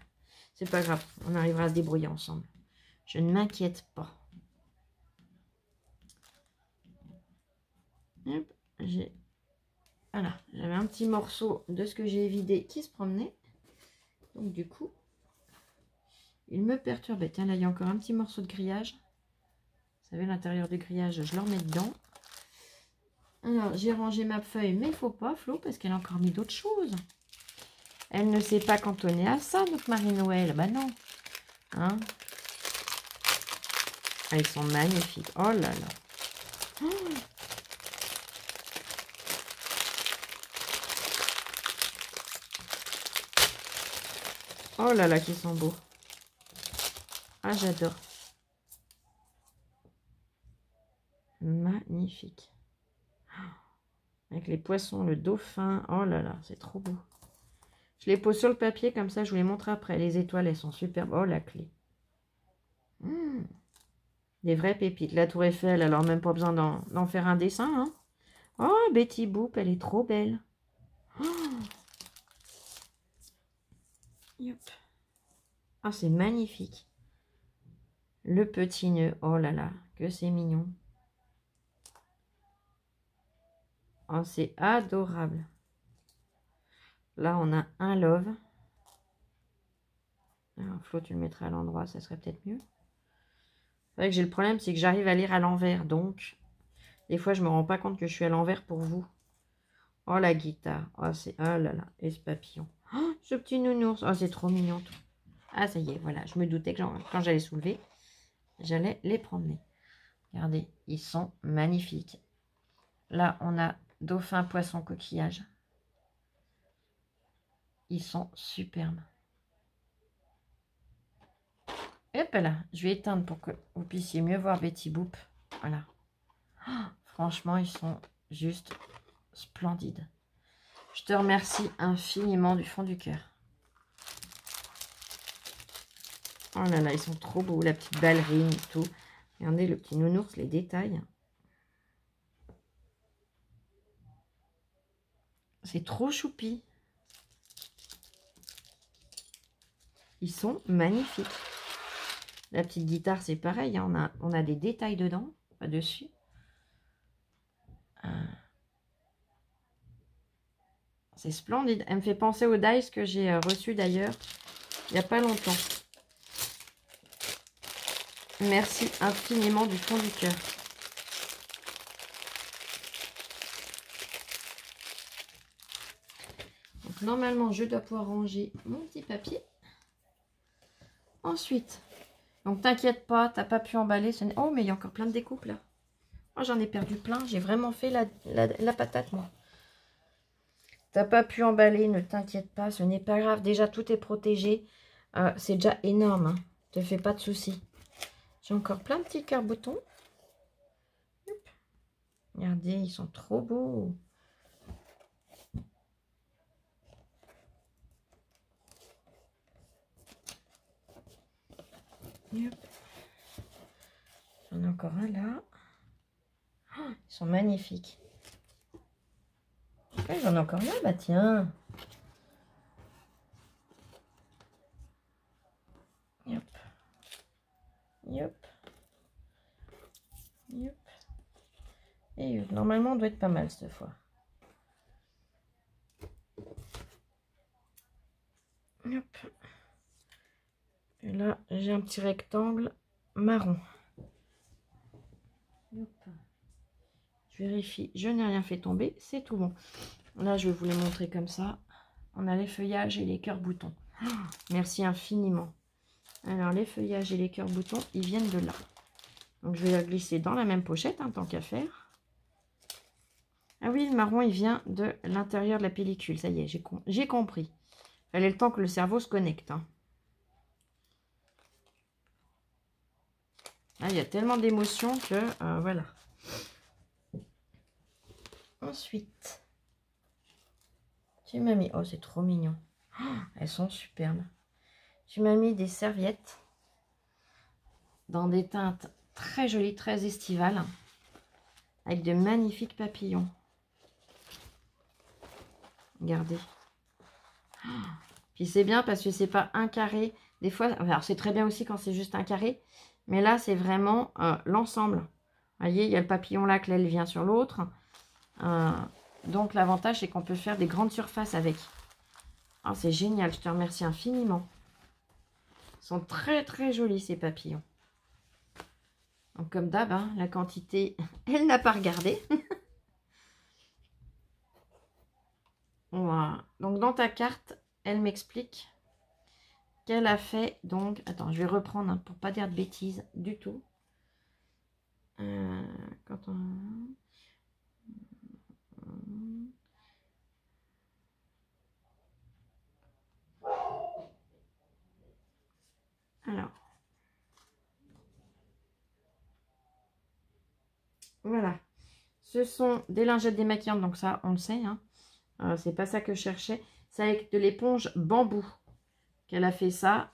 C'est pas grave, on arrivera à se débrouiller ensemble. Je ne m'inquiète pas. Hop, voilà, j'avais un petit morceau de ce que j'ai vidé qui se promenait. Donc du coup, il me perturbait. Tiens, là, il y a encore un petit morceau de grillage. Vous savez, l'intérieur du grillage, je le remets dedans. Alors, j'ai rangé ma feuille, mais il ne faut pas, Flo, parce qu'elle a encore mis d'autres choses. Elle ne s'est pas cantonnée à ça, notre Marie-Noël. Bah non. Hein? Ah, ils sont magnifiques. Oh là là. Oh, oh là là, qu'ils sont beaux. Ah, j'adore. Magnifique. Avec les poissons, le dauphin. Oh là là, c'est trop beau. Je les pose sur le papier, comme ça, je vous les montre après. Les étoiles, elles sont superbes. Oh, la clé. Des vraies pépites. La tour Eiffel, alors même pas besoin d'en faire un dessin. Hein. Oh, Betty Boop, elle est trop belle. Oh, oh, c'est magnifique. Le petit nœud. Oh là là, que c'est mignon. Oh, c'est adorable. Là, on a un love. Alors, Flo, tu le mettras à l'endroit, ça serait peut-être mieux. C'est vrai que j'ai le problème, c'est que j'arrive à lire à l'envers. Donc, des fois, je me rends pas compte que je suis à l'envers pour vous. Oh, la guitare. Oh, c'est... Oh là là. Et ce papillon. Oh, ce petit nounours. Oh, c'est trop mignon. Tout. Ah, ça y est, voilà. Je me doutais que quand j'allais soulever, j'allais les promener. Regardez, ils sont magnifiques. Là, on a dauphin, poisson, coquillage. Ils sont superbes. hop là, je vais éteindre pour que vous puissiez mieux voir Betty Boop. Voilà. Oh, franchement, ils sont juste splendides. Je te remercie infiniment du fond du cœur. Oh là là, ils sont trop beaux. La petite ballerine et tout. Regardez le petit nounours, les détails. C'est trop choupi. Ils sont magnifiques. La petite guitare, c'est pareil. Hein, on a des détails dedans, pas dessus. C'est splendide. Elle me fait penser au dice que j'ai reçu d'ailleurs il n'y a pas longtemps. Merci infiniment du fond du cœur. Donc normalement, je dois pouvoir ranger mon petit papier. Ensuite, donc t'inquiète pas, t'as pas pu emballer. Oh, mais il y a encore plein de découpes là. Oh, j'en ai perdu plein. J'ai vraiment fait la patate, moi. T'as pas pu emballer, ne t'inquiète pas, ce n'est pas grave. Déjà, tout est protégé. C'est déjà énorme. Hein. Te fais pas de soucis. J'ai encore plein de petits cœurs-boutons. Regardez, ils sont trop beaux. J'en ai encore un là. Oh, ils sont magnifiques. J'en ai encore un, bah tiens. Yop. Yop. Yop. Et normalement, on doit être pas mal cette fois. Hop. Et là, j'ai un petit rectangle marron. Hop. Je vérifie, je n'ai rien fait tomber, c'est tout bon. Là, je vais vous les montrer comme ça. On a les feuillages et les cœurs boutons. Oh, merci infiniment. Alors, les feuillages et les cœurs boutons, ils viennent de là. Donc, je vais la glisser dans la même pochette, hein, tant qu'à faire. Ah oui, le marron, il vient de l'intérieur de la pellicule. Ça y est, j'ai compris. Il fallait le temps que le cerveau se connecte. Hein. Ah, il y a tellement d'émotions que, voilà. Ensuite, tu m'as mis... Oh, c'est trop mignon. Oh, elles sont superbes. Tu m'as mis des serviettes dans des teintes très jolies, très estivales, avec de magnifiques papillons. Regardez. Oh. Puis c'est bien parce que c'est pas un carré. Des fois, alors c'est très bien aussi quand c'est juste un carré, mais là c'est vraiment l'ensemble. Vous voyez, il y a le papillon là, que l'aile vient sur l'autre. Donc l'avantage c'est qu'on peut faire des grandes surfaces avec. Oh, c'est génial, je te remercie infiniment. Ils sont très très jolis ces papillons. Donc comme d'hab, hein, la quantité, elle n'a pas regardé. Voilà. Donc dans ta carte, elle m'explique qu'elle a fait, donc, attends, je vais reprendre hein, pour pas dire de bêtises du tout. Quand on... Alors, voilà. Ce sont des lingettes démaquillantes, donc ça, on le sait. Hein. C'est pas ça que je cherchais. C'est avec de l'éponge bambou qu'elle a fait ça.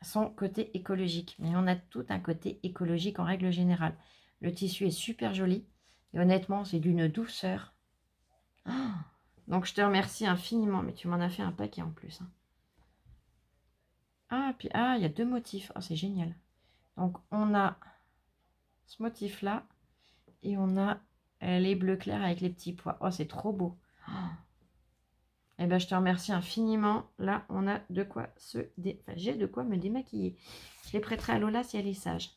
Son côté écologique. Mais on a tout un côté écologique en règle générale. Le tissu est super joli. Et honnêtement, c'est d'une douceur. Oh, donc, je te remercie infiniment. Mais tu m'en as fait un paquet en plus. Hein. Ah, puis, ah, il y a deux motifs. Oh, c'est génial. Donc, on a ce motif-là. Et on a les bleus clairs avec les petits pois. Oh, c'est trop beau. Oh. Eh ben, je te remercie infiniment. Là, on a de quoi j'ai de quoi me démaquiller. Je les prêterai à Lola si elle est sage.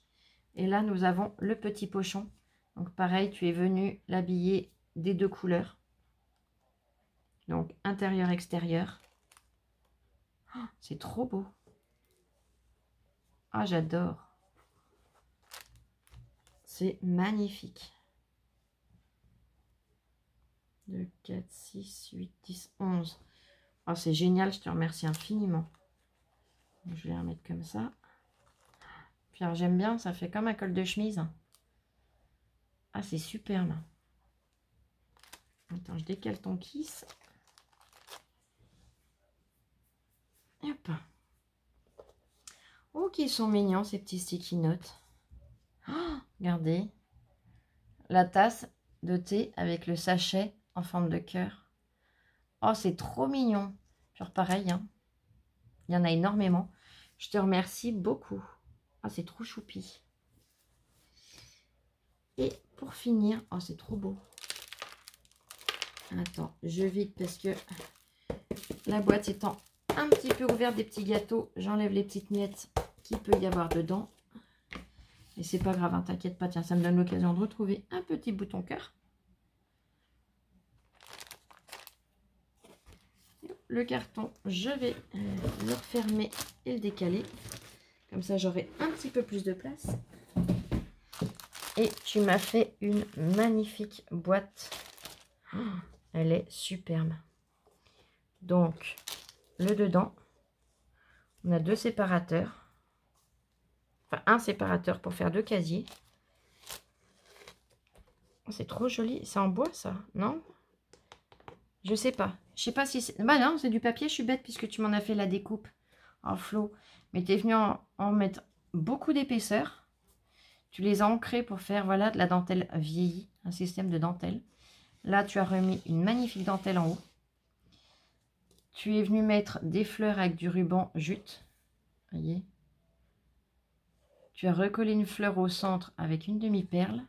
Et là, nous avons le petit pochon. Donc, pareil, tu es venu l'habiller des deux couleurs. Donc, intérieur, extérieur. Oh, c'est trop beau. Ah, j'adore. C'est magnifique. 2, 4, 6, 8, 10, 11. Oh, c'est génial, je te remercie infiniment. Je vais la remettre comme ça. Puis alors, j'aime bien, ça fait comme un col de chemise. Ah, c'est superbe. Attends, je décale ton kiss. Hop. Oh, qu'ils sont mignons, ces petits sticky notes. Oh, regardez. La tasse de thé avec le sachet en forme de cœur. Oh, c'est trop mignon. Genre pareil, hein. Il y en a énormément. Je te remercie beaucoup. Ah, c'est trop choupi. Et pour finir, oh, c'est trop beau. Attends, je vide parce que la boîte étant un petit peu ouverte des petits gâteaux, j'enlève les petites miettes qu'il peut y avoir dedans. Et c'est pas grave, hein, t'inquiète pas. Tiens, ça me donne l'occasion de retrouver un petit bouton cœur. Le carton, je vais le refermer et le décaler. Comme ça, j'aurai un petit peu plus de place. Et tu m'as fait une magnifique boîte. Oh, elle est superbe. Donc, le dedans, on a deux séparateurs. Enfin, un séparateur pour faire deux casiers. Oh, c'est trop joli. C'est en bois, ça? Non? Je sais pas. Je sais pas si c'est... Bah non, c'est du papier. Je suis bête puisque tu m'en as fait la découpe en flot. Mais tu es venu en mettre beaucoup d'épaisseur. Tu les as ancrés pour faire, voilà, de la dentelle vieillie. Un système de dentelle. Là, tu as remis une magnifique dentelle en haut. Tu es venu mettre des fleurs avec du ruban jute. Voyez. Tu as recollé une fleur au centre avec une demi-perle.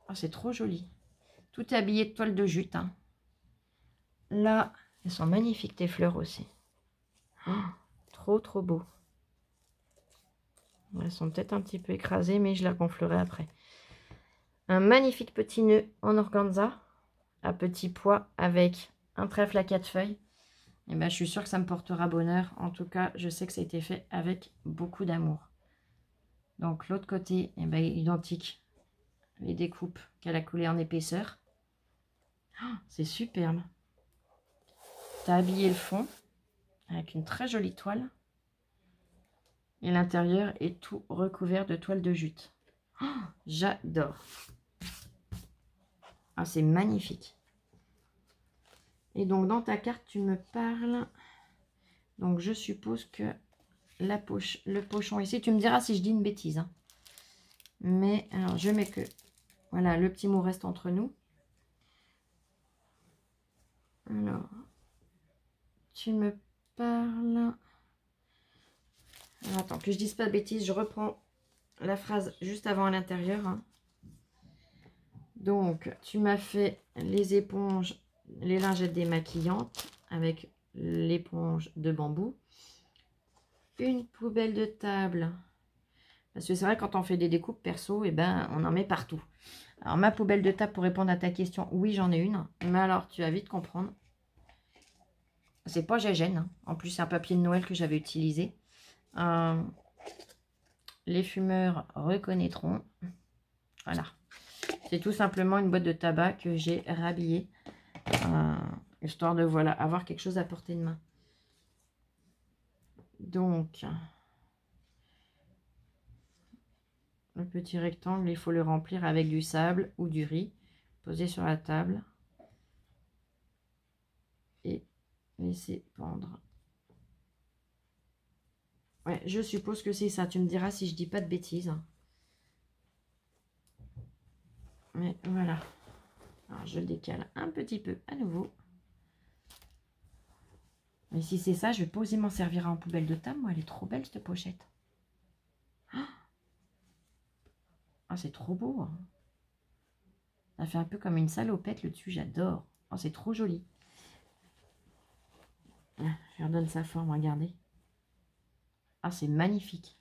Oh, c'est trop joli. Tout est habillé de toile de jute. Hein. Là, elles sont magnifiques tes fleurs aussi. Oh, trop, trop beau. Elles sont peut-être un petit peu écrasées, mais je la gonflerai après. Un magnifique petit nœud en organza à petit pois avec un trèfle à 4 feuilles. Et ben, je suis sûre que ça me portera bonheur. En tout cas, je sais que ça a été fait avec beaucoup d'amour. Donc, l'autre côté, eh ben, identique. Les découpes qu'elle a coulées en épaisseur. Oh, c'est superbe. Tu as habillé le fond avec une très jolie toile. Et l'intérieur est tout recouvert de toile de jute. Oh, j'adore. Ah, c'est magnifique. Et donc, dans ta carte, tu me parles. Donc, je suppose que la poche, le pochon ici, tu me diras si je dis une bêtise. Hein. Mais, alors, je mets que... Voilà, le petit mot reste entre nous. Alors, tu me parles... Alors, attends, que je dise pas de bêtises, je reprends la phrase juste avant à l'intérieur. Hein. Donc, tu m'as fait les éponges, les lingettes démaquillantes avec l'éponge de bambou. Une poubelle de table. Parce que c'est vrai, quand on fait des découpes perso, eh ben, on en met partout. Alors, ma poubelle de table, pour répondre à ta question, oui, j'en ai une. Mais alors, tu vas vite comprendre. C'est pas Gégène. Hein. En plus, c'est un papier de Noël que j'avais utilisé. Les fumeurs reconnaîtront. Voilà. C'est tout simplement une boîte de tabac que j'ai rhabillée. Histoire de, voilà, avoir quelque chose à portée de main. Donc, le petit rectangle, il faut le remplir avec du sable ou du riz. Poser sur la table. Et laisser pendre. Ouais, je suppose que c'est ça. Tu me diras si je dis pas de bêtises. Mais voilà. Alors, je le décale un petit peu à nouveau. Mais si c'est ça, je vais pas oser m'en servir en poubelle de table. Moi, elle est trop belle, cette pochette. Ah, c'est trop beau. Hein. Ça fait un peu comme une salopette le dessus. J'adore. Oh, c'est trop joli. Je lui redonne sa forme, regardez. Ah, c'est magnifique.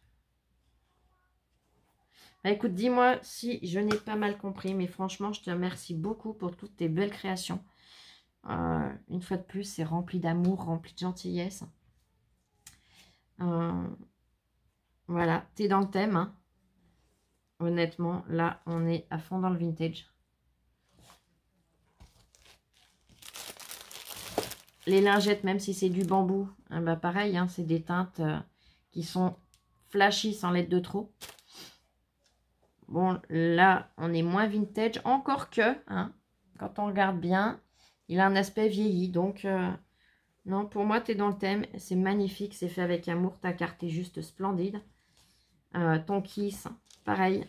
Bah, écoute, dis-moi si je n'ai pas mal compris, mais franchement, je te remercie beaucoup pour toutes tes belles créations. Une fois de plus, c'est rempli d'amour, rempli de gentillesse. Voilà, t'es dans le thème. Hein. Honnêtement, là, on est à fond dans le vintage. Les lingettes, même si c'est du bambou, hein, bah pareil, hein, c'est des teintes qui sont flashy sans lettre de trop. Bon, là, on est moins vintage. Encore que, hein, quand on regarde bien, il a un aspect vieilli. Donc, non, pour moi, tu es dans le thème. C'est magnifique. C'est fait avec amour. Ta carte est juste splendide. Ton kiss, pareil,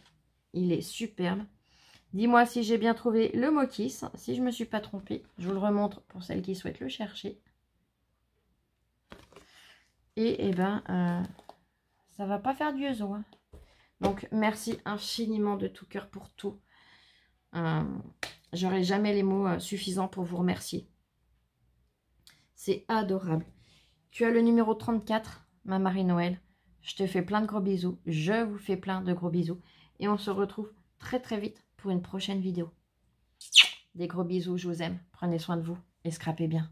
il est superbe. Dis-moi si j'ai bien trouvé le mot kiss. Si je ne me suis pas trompée, je vous le remontre pour celles qui souhaitent le chercher. Et ça va pas faire du zo, hein. Donc, merci infiniment de tout cœur pour tout. J'aurai jamais les mots suffisants pour vous remercier. C'est adorable. Tu as le numéro 34, ma Marie-Noël. Je te fais plein de gros bisous. Je vous fais plein de gros bisous. Et on se retrouve très très vite pour une prochaine vidéo. Des gros bisous, je vous aime. Prenez soin de vous et scrapez bien.